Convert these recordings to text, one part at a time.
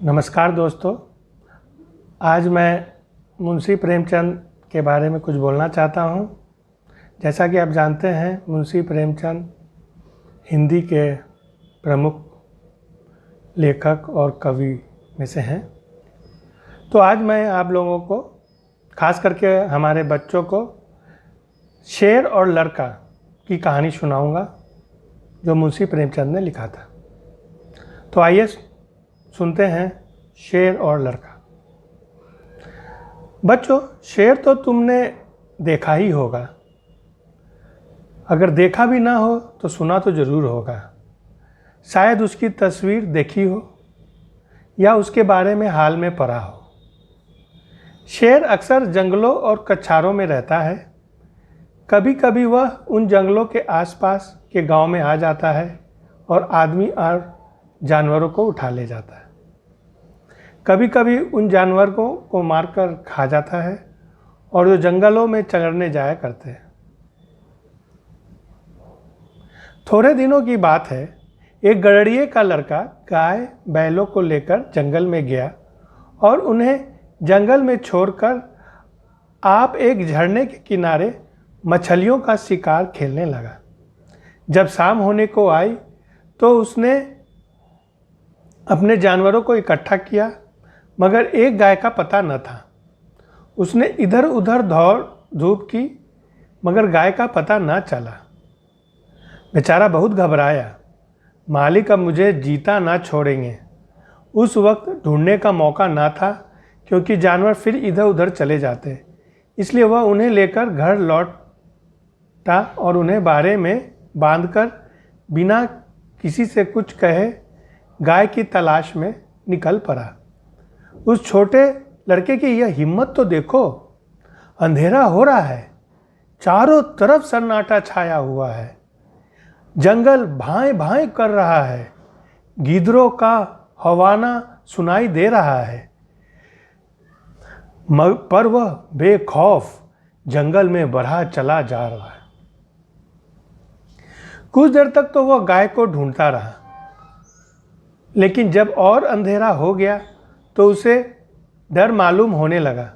नमस्कार दोस्तों। आज मैं मुंशी प्रेमचंद के बारे में कुछ बोलना चाहता हूँ। जैसा कि आप जानते हैं, मुंशी प्रेमचंद हिंदी के प्रमुख लेखक और कवि में से हैं। तो आज मैं आप लोगों को, खास करके हमारे बच्चों को, शेर और लड़का की कहानी सुनाऊंगा जो मुंशी प्रेमचंद ने लिखा था। तो आइए सुनते हैं शेर और लड़का। बच्चों, शेर तो तुमने देखा ही होगा। अगर देखा भी ना हो तो सुना तो ज़रूर होगा। शायद उसकी तस्वीर देखी हो या उसके बारे में हाल में पढ़ा हो। शेर अक्सर जंगलों और कछारों में रहता है। कभी कभी वह उन जंगलों के आसपास के गांव में आ जाता है और आदमी और जानवरों को उठा ले जाता है। कभी कभी उन जानवरों को मारकर खा जाता है और जो जंगलों में चरने जाया करते हैं। थोड़े दिनों की बात है, एक गड़रिये का लड़का गाय बैलों को लेकर जंगल में गया और उन्हें जंगल में छोड़कर आप एक झरने के किनारे मछलियों का शिकार खेलने लगा। जब शाम होने को आई तो उसने अपने जानवरों को इकट्ठा किया, मगर एक गाय का पता न था। उसने इधर उधर दौड़ धूप की, मगर गाय का पता न चला। बेचारा बहुत घबराया। मालिक अब मुझे जीता ना छोड़ेंगे। उस वक्त ढूंढने का मौका ना था, क्योंकि जानवर फिर इधर उधर चले जाते। इसलिए वह उन्हें लेकर घर लौटा और उन्हें बाड़े में बांधकर बिना किसी से कुछ कहे गाय की तलाश में निकल पड़ा। उस छोटे लड़के की यह हिम्मत तो देखो। अंधेरा हो रहा है, चारों तरफ सन्नाटा छाया हुआ है, जंगल भाएं भाएं कर रहा है, गिद्धों का हवाना सुनाई दे रहा है, पर वह बेखौफ जंगल में बढ़ा चला जा रहा है। कुछ देर तक तो वह गाय को ढूंढता रहा, लेकिन जब और अंधेरा हो गया तो उसे डर मालूम होने लगा।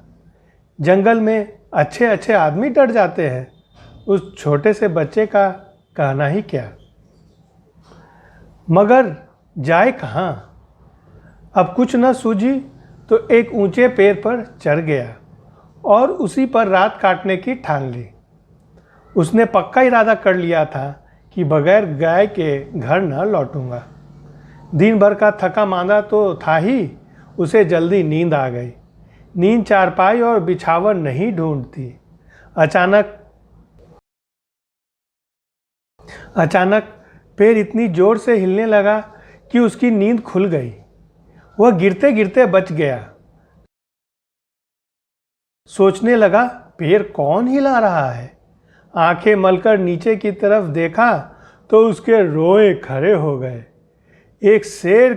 जंगल में अच्छे अच्छे आदमी डर जाते हैं, उस छोटे से बच्चे का कहना ही क्या। मगर जाए कहाँ। अब कुछ न सूझी तो एक ऊंचे पेड़ पर चढ़ गया और उसी पर रात काटने की ठान ली। उसने पक्का इरादा कर लिया था कि बगैर गाय के घर न लौटूंगा। दिन भर का थका मांदा तो था ही, उसे जल्दी नींद आ गई। नींद चारपाई और बिछावन नहीं ढूंढती। अचानक पैर इतनी जोर से हिलने लगा कि उसकी नींद खुल गई। वह गिरते गिरते बच गया। सोचने लगा, पैर कौन हिला रहा है। आंखें मलकर नीचे की तरफ देखा तो उसके रोए खड़े हो गए। एक शेर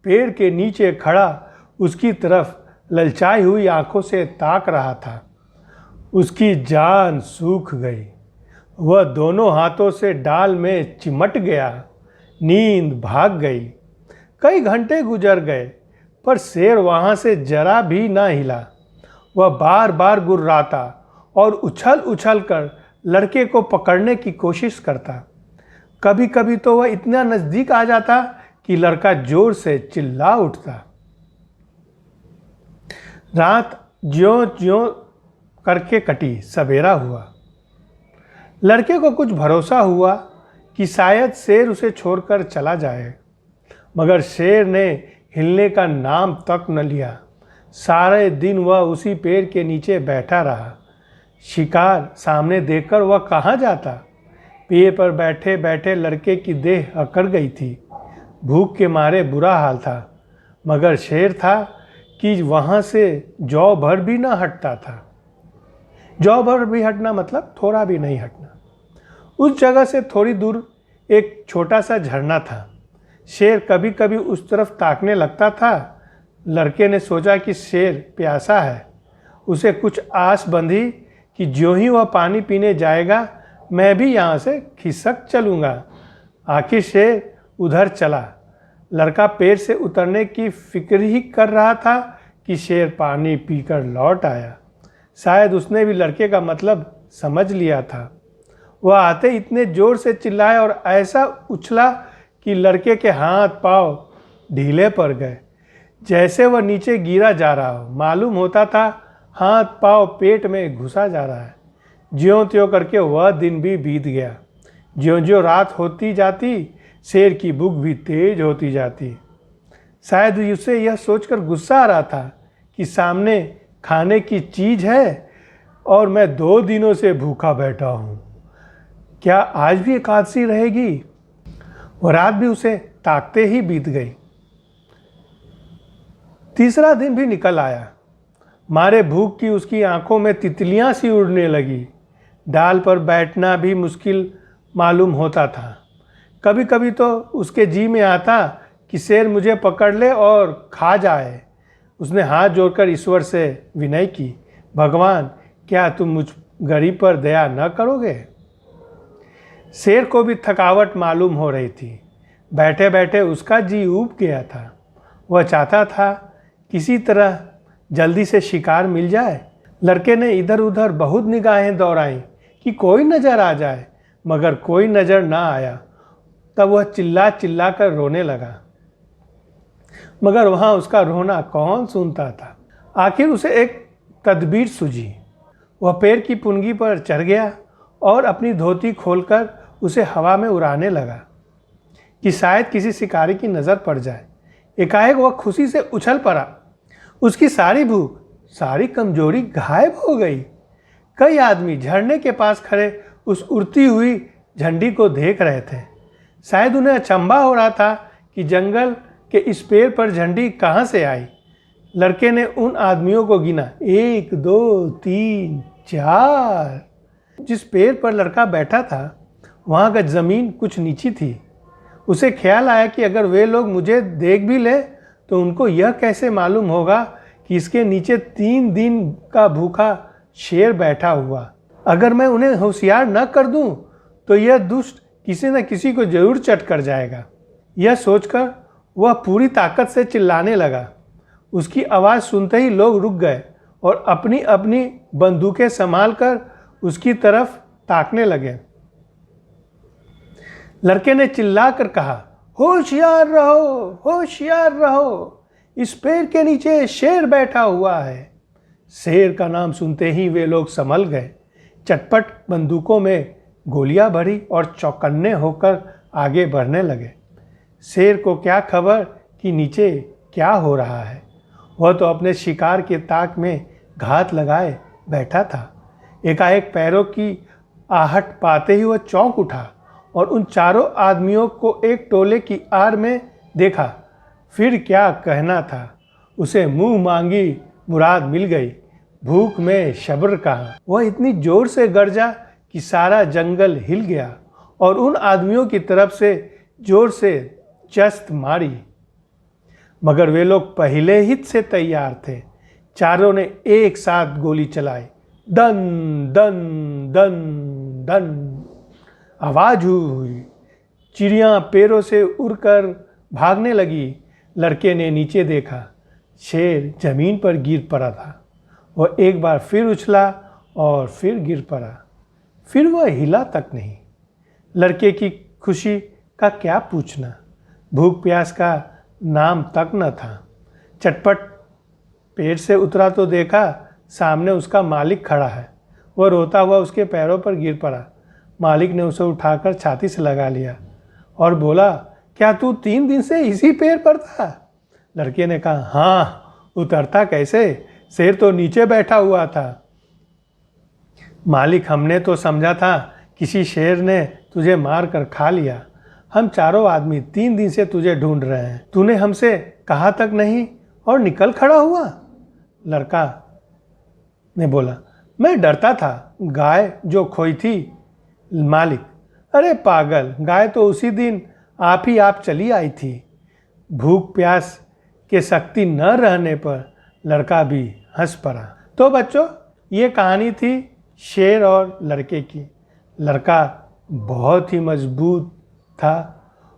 पेड़ के नीचे खड़ा उसकी तरफ ललचाई हुई आंखों से ताक रहा था। उसकी जान सूख गई। वह दोनों हाथों से डाल में चिमट गया। नींद भाग गई। कई घंटे गुजर गए, पर शेर वहां से जरा भी ना हिला। वह बार बार गुर्राता और उछल उछल कर लड़के को पकड़ने की कोशिश करता। कभी कभी तो वह इतना नजदीक आ जाता कि लड़का जोर से चिल्ला उठता। रात ज्यों ज्यों करके कटी। सवेरा हुआ। लड़के को कुछ भरोसा हुआ कि शायद शेर उसे छोड़कर चला जाए, मगर शेर ने हिलने का नाम तक न लिया। सारे दिन वह उसी पेड़ के नीचे बैठा रहा। शिकार सामने देखकर वह कहाँ जाता। पेड़ पर बैठे बैठे लड़के की देह अकड़ गई थी। भूख के मारे बुरा हाल था, मगर शेर था कि वहाँ से जौ भर भी ना हटता था। जौ भर भी हटना मतलब थोड़ा भी नहीं हटना। उस जगह से थोड़ी दूर एक छोटा सा झरना था। शेर कभी कभी उस तरफ ताकने लगता था। लड़के ने सोचा कि शेर प्यासा है। उसे कुछ आस बंधी कि ज्यों ही वह पानी पीने जाएगा, मैं भी यहाँ से खिसक चलूँगा। आखिर शेर उधर चला। लड़का पेड़ से उतरने की फिक्र ही कर रहा था कि शेर पानी पीकर लौट आया। शायद उसने भी लड़के का मतलब समझ लिया था। वह आते इतने जोर से चिल्लाया और ऐसा उछला कि लड़के के हाथ पांव ढीले पड़ गए, जैसे वह नीचे गिरा जा रहा हो। मालूम होता था हाथ पांव पेट में घुसा जा रहा है। ज्यों त्यों करके वह दिन भी बीत गया। ज्यों ज्यों रात होती जाती, शेर की भूख भी तेज होती जाती। शायद उसे यह सोचकर गुस्सा आ रहा था कि सामने खाने की चीज़ है और मैं 2 दिनों से भूखा बैठा हूँ। क्या आज भी एकादशी रहेगी? वह रात भी उसे ताकते ही बीत गई। तीसरा दिन भी निकल आया। मारे भूख की उसकी आंखों में तितलियां सी उड़ने लगी। डाल पर बैठना भी मुश्किल मालूम होता था। कभी कभी तो उसके जी में आता कि शेर मुझे पकड़ ले और खा जाए। उसने हाथ जोड़कर ईश्वर से विनय की, भगवान क्या तुम मुझ गरीब पर दया न करोगे? शेर को भी थकावट मालूम हो रही थी। बैठे बैठे उसका जी ऊब गया था। वह चाहता था किसी तरह जल्दी से शिकार मिल जाए। लड़के ने इधर उधर बहुत निगाहें दौड़ाईं कि कोई नज़र आ जाए, मगर कोई नज़र ना आया। तब वह चिल्ला चिल्ला कर रोने लगा, मगर वहाँ उसका रोना कौन सुनता था। आखिर उसे एक तदबीर सूझी। वह पेड़ की पुंगी पर चढ़ गया और अपनी धोती खोलकर उसे हवा में उड़ाने लगा कि शायद किसी शिकारी की नज़र पड़ जाए। एकाएक वह खुशी से उछल पड़ा। उसकी सारी भूख, सारी कमजोरी गायब हो गई। कई आदमी झरने के पास खड़े उस उड़ती हुई झंडी को देख रहे थे। शायद उन्हें अचंभा हो रहा था कि जंगल के इस पेड़ पर झंडी कहाँ से आई। लड़के ने उन आदमियों को गिना, 1 2 3 4। जिस पेड़ पर लड़का बैठा था वहाँ का ज़मीन कुछ नीची थी। उसे ख्याल आया कि अगर वे लोग मुझे देख भी ले तो उनको यह कैसे मालूम होगा कि इसके नीचे 3 दिन का भूखा शेर बैठा हुआ। अगर मैं उन्हें होशियार न कर दूं तो यह दुष्ट किसी न किसी को जरूर चट कर जाएगा। यह सोचकर वह पूरी ताकत से चिल्लाने लगा। उसकी आवाज़ सुनते ही लोग रुक गए और अपनी अपनी बंदूकें संभाल कर उसकी तरफ ताकने लगे। लड़के ने चिल्लाकर कहा, होशियार रहो, होशियार रहो, इस पेड़ के नीचे शेर बैठा हुआ है। शेर का नाम सुनते ही वे लोग संभल गए। चटपट बंदूकों में गोलियां भरी और चौकन्ने होकर आगे बढ़ने लगे। शेर को क्या खबर कि नीचे क्या हो रहा है। वह तो अपने शिकार के ताक में घात लगाए बैठा था। एकाएक पैरों की आहट पाते ही वह चौंक उठा और उन चारों आदमियों को एक टोले की आड़ में देखा। फिर क्या कहना था, उसे मुंह मांगी मुराद मिल गई। भूख में सब्र कहाँ। वह इतनी जोर से गरजा कि सारा जंगल हिल गया और उन आदमियों की तरफ से जोर से चस्त मारी, मगर वे लोग पहले ही से तैयार थे। चारों ने एक साथ गोली चलाई। दन दन दन दन आवाज हुई। चिड़ियाँ पेड़ों से उड़कर भागने लगी। लड़के ने नीचे देखा, शेर जमीन पर गिर पड़ा था। वह एक बार फिर उछला और फिर गिर पड़ा। फिर वह हिला तक नहीं। लड़के की खुशी का क्या पूछना, भूख प्यास का नाम तक न था। चटपट पेड़ से उतरा तो देखा सामने उसका मालिक खड़ा है। वह रोता हुआ उसके पैरों पर गिर पड़ा। मालिक ने उसे उठाकर छाती से लगा लिया और बोला, क्या तू 3 दिन से इसी पेड़ पर था? लड़के ने कहा, हाँ, उतरता कैसे, शेर तो नीचे बैठा हुआ था। मालिक, हमने तो समझा था किसी शेर ने तुझे मार कर खा लिया। हम चारों आदमी 3 दिन से तुझे ढूंढ रहे हैं। तूने हमसे कहा तक नहीं और निकल खड़ा हुआ। लड़का ने बोला, मैं डरता था, गाय जो खोई थी। मालिक, अरे पागल, गाय तो उसी दिन आप ही आप चली आई थी। भूख प्यास के शक्ति न रहने पर लड़का भी हंस पड़ा। तो बच्चों, ये कहानी थी शेर और लड़के की। लड़का बहुत ही मजबूत था।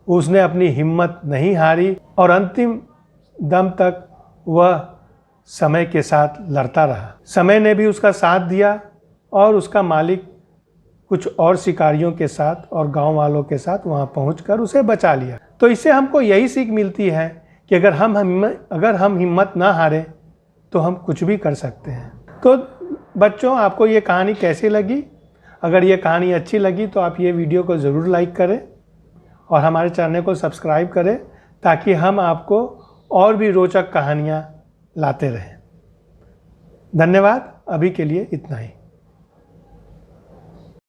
उसने अपनी हिम्मत नहीं हारी और अंतिम दम तक वह समय के साथ लड़ता रहा। समय ने भी उसका साथ दिया और उसका मालिक कुछ और शिकारियों के साथ और गांव वालों के साथ वहां पहुंचकर उसे बचा लिया। तो इससे हमको यही सीख मिलती है कि अगर हम हिम्मत ना हारें तो हम कुछ भी कर सकते हैं। तो बच्चों, आपको ये कहानी कैसी लगी? अगर ये कहानी अच्छी लगी तो आप ये वीडियो को ज़रूर लाइक करें और हमारे चैनल को सब्सक्राइब करें ताकि हम आपको और भी रोचक कहानियाँ लाते रहें। धन्यवाद। अभी के लिए इतना ही।